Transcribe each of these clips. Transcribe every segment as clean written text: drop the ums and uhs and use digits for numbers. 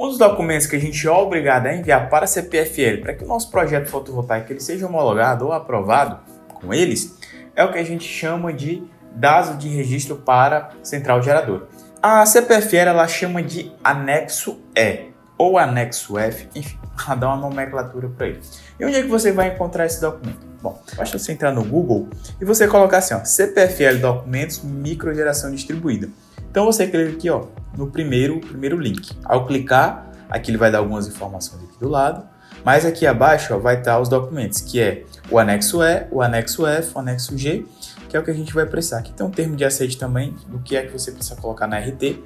Um dos documentos que a gente é obrigado a enviar para a CPFL para que o nosso projeto fotovoltaico ele seja homologado ou aprovado com eles é o que a gente chama de dado de registro para central geradora. A CPFL ela chama de anexo E ou anexo F, enfim, ela dá uma nomenclatura para ele. E onde é que você vai encontrar esse documento? Bom, basta você entrar no Google e você colocar assim, ó, CPFL Documentos Microgeração Distribuída. Então você clica aqui, ó, no primeiro link. Ao clicar, aqui ele vai dar algumas informações aqui do lado, mas aqui abaixo ó, vai estar os documentos, que é o anexo E, o anexo F, o anexo G, que é o que a gente vai precisar. Aqui tem um termo de aceite também, do que é que você precisa colocar na RT.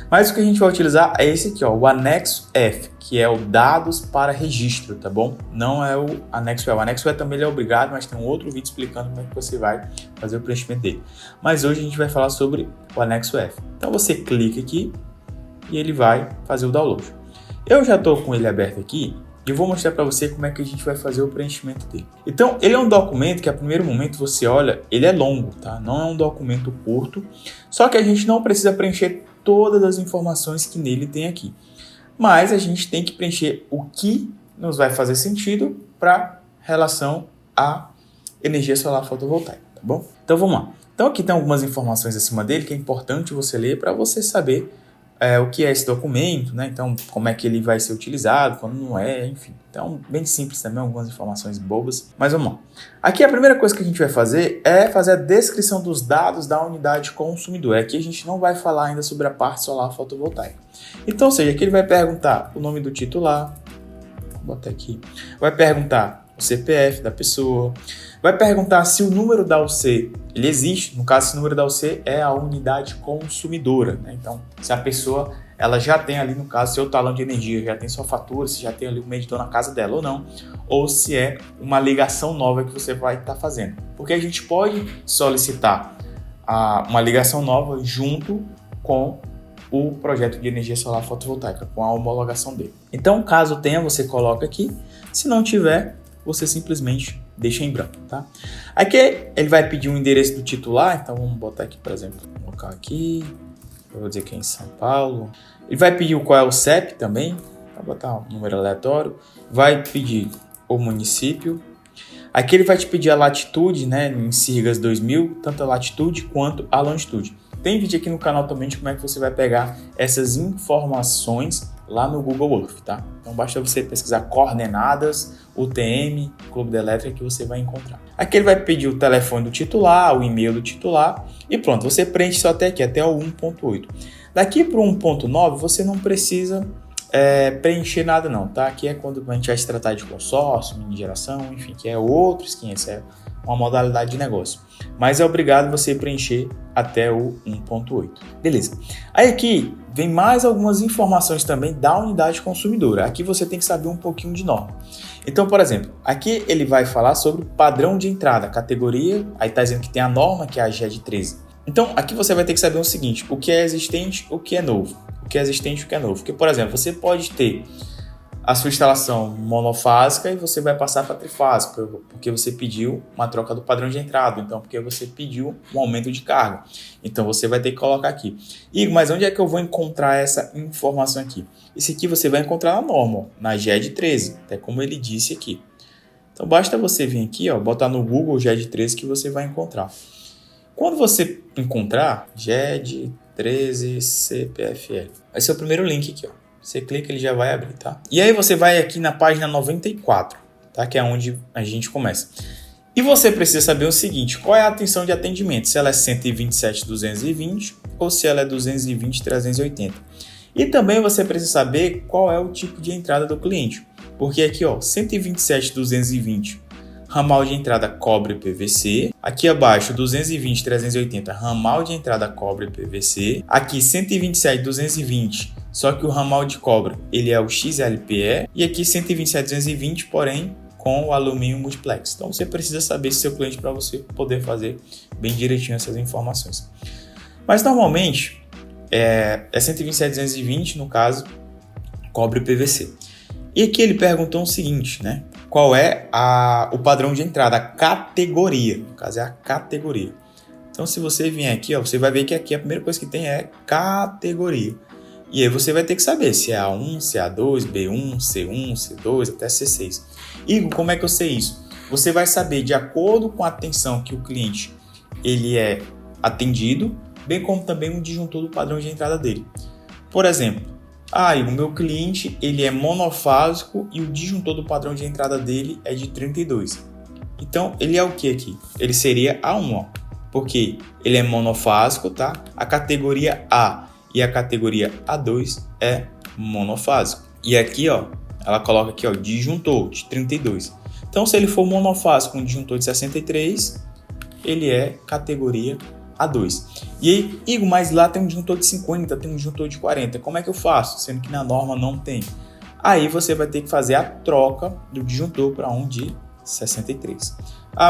Mas o que a gente vai utilizar é esse aqui, ó, o anexo F, que é o dados para registro, tá bom? Não é o anexo E. O anexo E também ele é obrigado, mas tem um outro vídeo explicando como é que você vai fazer o preenchimento dele. Mas hoje a gente vai falar sobre o anexo F. Então você clica aqui e ele vai fazer o download. Eu já estou com ele aberto aqui e vou mostrar para você como é que a gente vai fazer o preenchimento dele. Então, ele é um documento que a primeiro momento você olha, ele é longo, tá? Não é um documento curto, só que a gente não precisa preencher todas as informações que nele tem aqui. Mas a gente tem que preencher o que nos vai fazer sentido para relação à energia solar fotovoltaica, tá bom? Então vamos lá. Então aqui tem algumas informações acima dele que é importante você ler para você saber o que é esse documento, né? Então como é que ele vai ser utilizado, quando não é, enfim. Então bem simples também, algumas informações bobas, mas vamos lá. Aqui a primeira coisa que a gente vai fazer é fazer a descrição dos dados da unidade consumidora. Aqui a gente não vai falar ainda sobre a parte solar fotovoltaica. Então, ou seja, aqui ele vai perguntar o nome do titular, vou botar aqui, vai perguntar o CPF da pessoa, vai perguntar se o número da UC ele existe. No caso, esse número da UC é a unidade consumidora, né? Então, se a pessoa ela já tem ali, no caso, seu talão de energia, já tem sua fatura, se já tem ali o medidor na casa dela ou não, ou se é uma ligação nova que você vai estar fazendo. Porque a gente pode solicitar uma ligação nova junto com o projeto de energia solar fotovoltaica, com a homologação dele. Então, caso tenha, você coloca aqui. Se não tiver, você simplesmente deixa em branco, tá? Aqui ele vai pedir um endereço do titular, então vamos botar aqui, por exemplo, vou colocar aqui, eu vou dizer que é em São Paulo. Ele vai pedir qual é o CEP também, vou botar um número aleatório, vai pedir o município. Aqui ele vai te pedir a latitude, né, em Sirgas 2000, tanto a latitude quanto a longitude. Tem vídeo aqui no canal também de como é que você vai pegar essas informações lá no Google Earth, tá? Então basta você pesquisar coordenadas, UTM, Clube da Elétrica que você vai encontrar. Aqui ele vai pedir o telefone do titular, o e-mail do titular e pronto, você preenche só até aqui, até o 1.8. Daqui para o 1.9 você não precisa preencher nada não, tá? Aqui é quando a gente vai se tratar de consórcio, mini geração, enfim, que é outros 500, é uma modalidade de negócio. Mas é obrigado você preencher até o 1.8. Beleza. Aí aqui vem mais algumas informações também da unidade consumidora. Aqui você tem que saber um pouquinho de norma. Então, por exemplo, aqui ele vai falar sobre padrão de entrada, categoria, aí está dizendo que tem a norma, que é a GED 13. Então, aqui você vai ter que saber o seguinte, o que é existente, o que é novo. O que é existente, o que é novo. Porque, por exemplo, você pode ter a sua instalação monofásica e você vai passar para trifásica, porque você pediu uma troca do padrão de entrada, então porque você pediu um aumento de carga. Então você vai ter que colocar aqui. Mas onde é que eu vou encontrar essa informação aqui? Isso aqui você vai encontrar na norma, na GED 13, até como ele disse aqui. Então basta você vir aqui, ó, botar no Google GED 13 que você vai encontrar. Quando você encontrar GED 13 CPFL, vai ser o primeiro link aqui, ó. Você clica, ele já vai abrir, tá? E aí você vai aqui na página 94, tá? Que é onde a gente começa. E você precisa saber o seguinte, qual é a atenção de atendimento? Se ela é 127.220 ou se ela é 220.380. E também você precisa saber qual é o tipo de entrada do cliente. Porque aqui, ó, 127.220, ramal de entrada cobre PVC. Aqui abaixo, 220.380, ramal de entrada cobre PVC. Aqui, 127.220, só que o ramal de cobre, ele é o XLPE. E aqui, 127.220, porém, com o alumínio multiplex. Então, você precisa saber seu cliente para você poder fazer bem direitinho essas informações. Mas, normalmente, é 127.220, no caso, cobre PVC. E aqui ele perguntou o seguinte, né? Qual é o padrão de entrada, a categoria. No caso, é a categoria. Então, se você vier aqui, ó, você vai ver que aqui a primeira coisa que tem é categoria. E aí você vai ter que saber se é A1, se é A2, B1, C1, C2, até C6. Igor, como é que eu sei isso? Você vai saber de acordo com a atenção que o cliente ele é atendido, bem como também um disjuntor do padrão de entrada dele. Por exemplo, o meu cliente ele é monofásico e o disjuntor do padrão de entrada dele é de 32. Então, ele é o que aqui? Ele seria A1, ó, porque ele é monofásico, tá? A categoria A e a categoria A2 é monofásico. E aqui, ó, ela coloca aqui, ó, disjuntor de 32. Então, se ele for monofásico com disjuntor de 63, ele é categoria A2. E aí, Igor, mas lá tem um disjuntor de 50, tem um disjuntor de 40. Como é que eu faço? Sendo que na norma não tem. Aí você vai ter que fazer a troca do disjuntor para um de 63.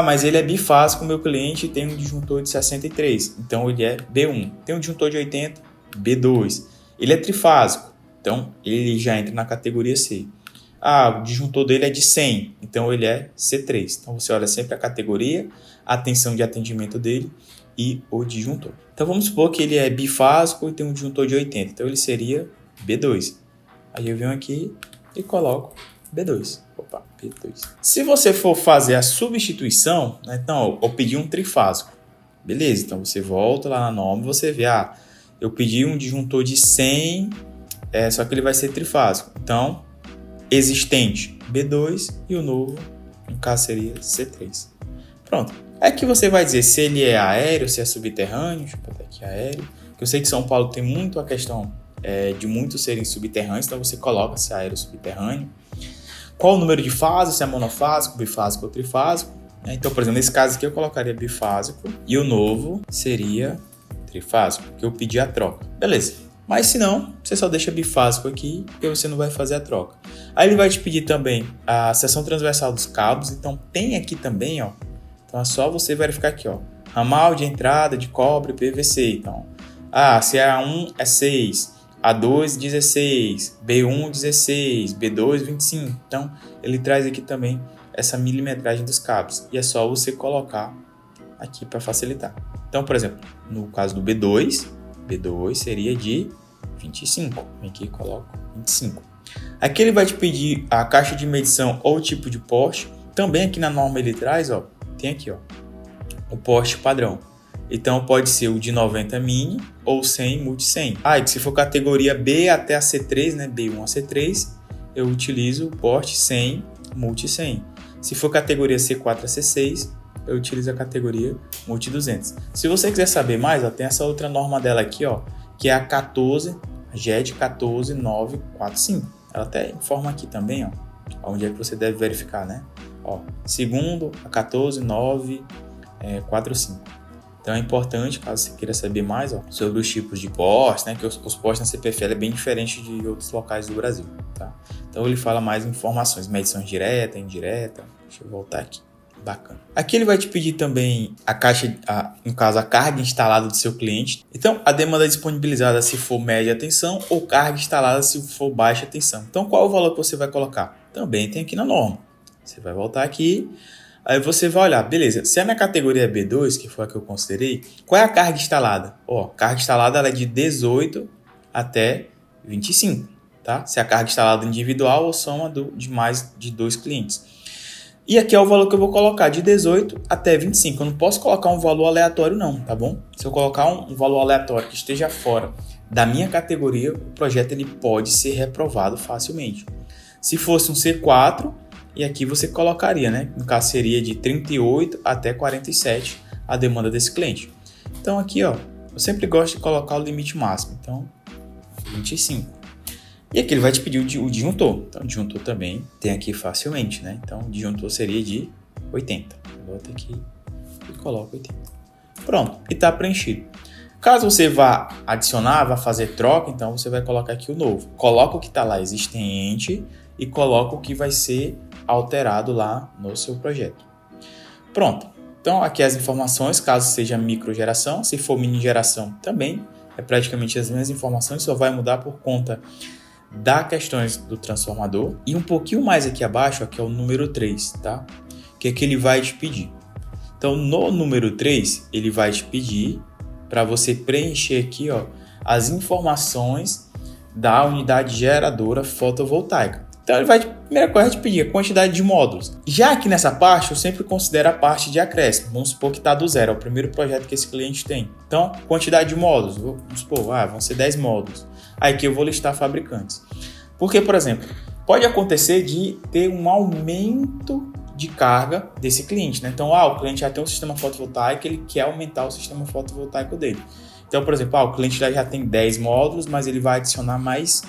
Mas ele é bifásico, meu cliente tem um disjuntor de 63, então ele é B1. Tem um disjuntor de 80, B2. Ele é trifásico, então ele já entra na categoria C. O disjuntor dele é de 100, então ele é C3. Então você olha sempre a categoria, a tensão de atendimento dele e o disjuntor. Então vamos supor que ele é bifásico e tem um disjuntor de 80, então ele seria B2. Aí eu venho aqui e coloco B2. B2. Se você for fazer a substituição, né, então eu pedi um trifásico. Beleza, então você volta lá na norma e você vê, eu pedi um disjuntor de 100, só que ele vai ser trifásico. Então, existente B2 e o novo, no caso, seria C3. Pronto. Aqui você vai dizer se ele é aéreo, se é subterrâneo. Deixa eu botar aqui aéreo. Porque eu sei que São Paulo tem muito a questão de muitos serem subterrâneos, então você coloca se é aéreo ou subterrâneo. Qual o número de fases, se é monofásico, bifásico ou trifásico. Então, por exemplo, nesse caso aqui eu colocaria bifásico e o novo seria trifásico, porque eu pedi a troca. Beleza. Mas se não, você só deixa bifásico aqui e você não vai fazer a troca. Aí ele vai te pedir também a seção transversal dos cabos. Então tem aqui também, ó. Então é só você verificar aqui, ó. Ramal de entrada de cobre PVC. Então, se é A1 é 6. A2, 16, B1, 16, B2, 25. Então, ele traz aqui também essa milimetragem dos cabos. E é só você colocar aqui para facilitar. Então, por exemplo, no caso do B2 seria de 25. Vem aqui e coloco 25. Aqui ele vai te pedir a caixa de medição ou tipo de poste. Também aqui na norma ele traz, ó, tem aqui, ó, o poste padrão. Então, pode ser o de 90 mini ou 100 multi 100. E se for categoria B até a C3, né, B1 a C3, eu utilizo o poste 100 multi 100. Se for categoria C4 a C6, eu utilizo a categoria multi 200. Se você quiser saber mais, tem essa outra norma dela aqui, ó, que é a 14, a JED 14945. Ela até informa aqui também, ó, onde é que você deve verificar, né? Segundo, a 14945. Então é importante, caso você queira saber mais, sobre os tipos de postes, né? Que os postes na CPFL é bem diferente de outros locais do Brasil, tá? Então ele fala mais informações, medições direta, indireta. Deixa eu voltar aqui. Bacana. Aqui ele vai te pedir também a caixa, no caso, a carga instalada do seu cliente. Então, a demanda disponibilizada se for média tensão ou carga instalada se for baixa tensão. Então, qual é o valor que você vai colocar? Também tem aqui na norma. Você vai voltar aqui. Aí você vai olhar, beleza, se é na categoria B2, que foi a que eu considerei, qual é a carga instalada? A carga instalada ela é de 18 até 25, tá? Se é a carga instalada individual ou soma de mais de 2 clientes. E aqui é o valor que eu vou colocar, de 18 até 25. Eu não posso colocar um valor aleatório não, tá bom? Se eu colocar um valor aleatório que esteja fora da minha categoria, o projeto ele pode ser reprovado facilmente. Se fosse um C4, e aqui você colocaria, né? No caso seria de 38 até 47 a demanda desse cliente. Então aqui, ó, eu sempre gosto de colocar o limite máximo. Então, 25. E aqui ele vai te pedir o disjuntor. Então, o disjuntor também tem aqui facilmente, né? Então, o disjuntor seria de 80. Eu volto aqui e coloco 80. Pronto, e está preenchido. Caso você vá adicionar, vá fazer troca, então você vai colocar aqui o novo. Coloca o que está lá existente e coloca o que vai ser alterado lá no seu projeto. Pronto. Então, aqui as informações, caso seja microgeração, se for mini geração também, é praticamente as mesmas informações, só vai mudar por conta das questões do transformador. E um pouquinho mais aqui abaixo, aqui é o número 3, tá? Que é que ele vai te pedir. Então, no número 3, ele vai te pedir para você preencher aqui, ó, as informações da unidade geradora fotovoltaica. Então ele vai, primeira coisa, te pedir a quantidade de módulos. Já aqui nessa parte, eu sempre considero a parte de acréscimo. Vamos supor que está do zero, é o primeiro projeto que esse cliente tem. Então, quantidade de módulos, vamos supor, vão ser 10 módulos. Aí aqui eu vou listar fabricantes. Porque, por exemplo, pode acontecer de ter um aumento de carga desse cliente, né? Então, o cliente já tem um sistema fotovoltaico, ele quer aumentar o sistema fotovoltaico dele. Então, por exemplo, o cliente já tem 10 módulos, mas ele vai adicionar mais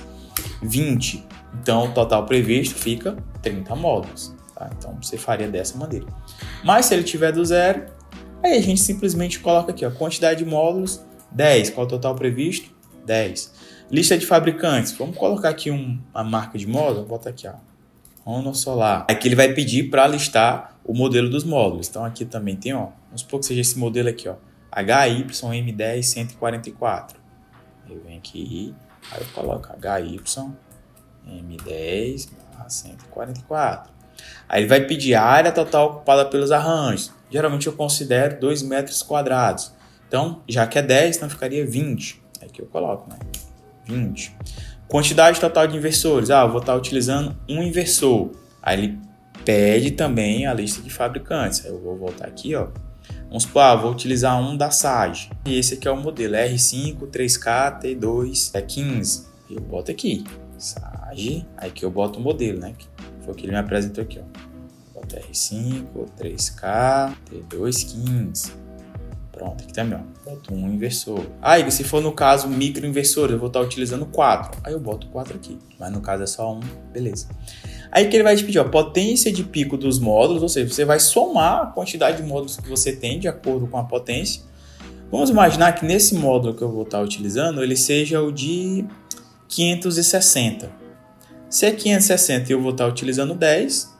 20. Então, o total previsto fica 30 módulos. Tá? Então, você faria dessa maneira. Mas se ele tiver do zero, aí a gente simplesmente coloca aqui, quantidade de módulos, 10. Qual o total previsto? 10. Lista de fabricantes. Vamos colocar aqui uma marca de módulo. Vou botar aqui, Honor Solar. Aqui ele vai pedir para listar o modelo dos módulos. Então, aqui também tem, vamos supor que seja esse modelo aqui, HYM10-144. Eu venho aqui, aí eu coloco HYM10-144. Aí ele vai pedir a área total ocupada pelos arranjos. Geralmente eu considero 2 metros quadrados. Então, já que é 10, então ficaria 20. Aqui eu coloco, 20. Quantidade total de inversores. Eu vou estar utilizando um inversor. Aí ele pede também a lista de fabricantes. Aí eu vou voltar aqui, Vamos supor, vou utilizar um da Sage. E esse aqui é o modelo R5, 3K, T2, T15. Eu boto aqui, Sage. Aí que eu boto o modelo, Que foi o que ele me apresentou aqui, Boto R5, 3K, T2, 15. Pronto, aqui também, boto um inversor. Aí, se for no caso microinversor, eu vou estar utilizando 4. Aí eu boto 4 aqui, mas no caso é só um, beleza. Aí que ele vai te pedir, potência de pico dos módulos, ou seja, você vai somar a quantidade de módulos que você tem de acordo com a potência. Vamos imaginar que nesse módulo que eu vou estar utilizando, ele seja o de 560. Se é 560 e eu vou estar utilizando 10,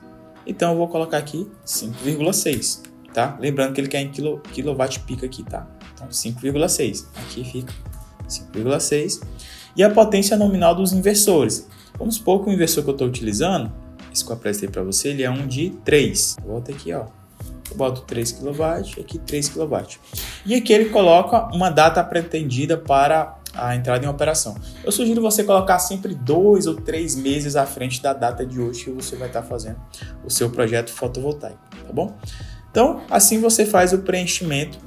então eu vou colocar aqui 5,6. Tá? Lembrando que ele quer em quilowatt pico aqui, tá? Então 5,6. Aqui fica 5,6. E a potência nominal dos inversores. Vamos supor que o inversor que eu estou utilizando, esse que eu apresentei para você, ele é um de 3. Eu volto aqui, Eu boto 3 kW, aqui 3 kW. E aqui ele coloca uma data pretendida para a entrada em operação. Eu sugiro você colocar sempre 2 ou 3 meses à frente da data de hoje que você vai estar fazendo o seu projeto fotovoltaico, tá bom? Então, assim você faz o preenchimento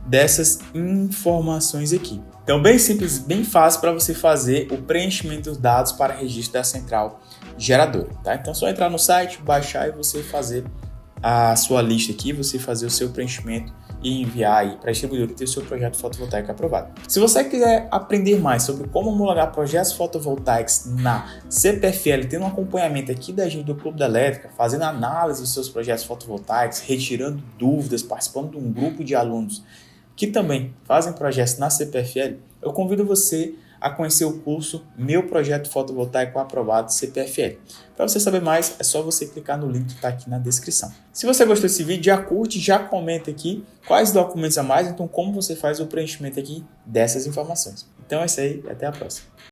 dessas informações aqui. Então, bem simples, bem fácil para você fazer o preenchimento dos dados para registro da central geradora, tá? Então, é só entrar no site, baixar e você fazer a sua lista aqui, você fazer o seu preenchimento e enviar aí para a distribuidora e ter o seu projeto fotovoltaico aprovado. Se você quiser aprender mais sobre como homologar projetos fotovoltaicos na CPFL, tendo um acompanhamento aqui da gente do Clube da Elétrica, fazendo análise dos seus projetos fotovoltaicos, retirando dúvidas, participando de um grupo de alunos que também fazem projetos na CPFL, eu convido você a conhecer o curso Meu Projeto Fotovoltaico Aprovado CPFL. Para você saber mais, é só você clicar no link que está aqui na descrição. Se você gostou desse vídeo, já curte, já comenta aqui quais documentos a mais, então como você faz o preenchimento aqui dessas informações. Então é isso aí, até a próxima.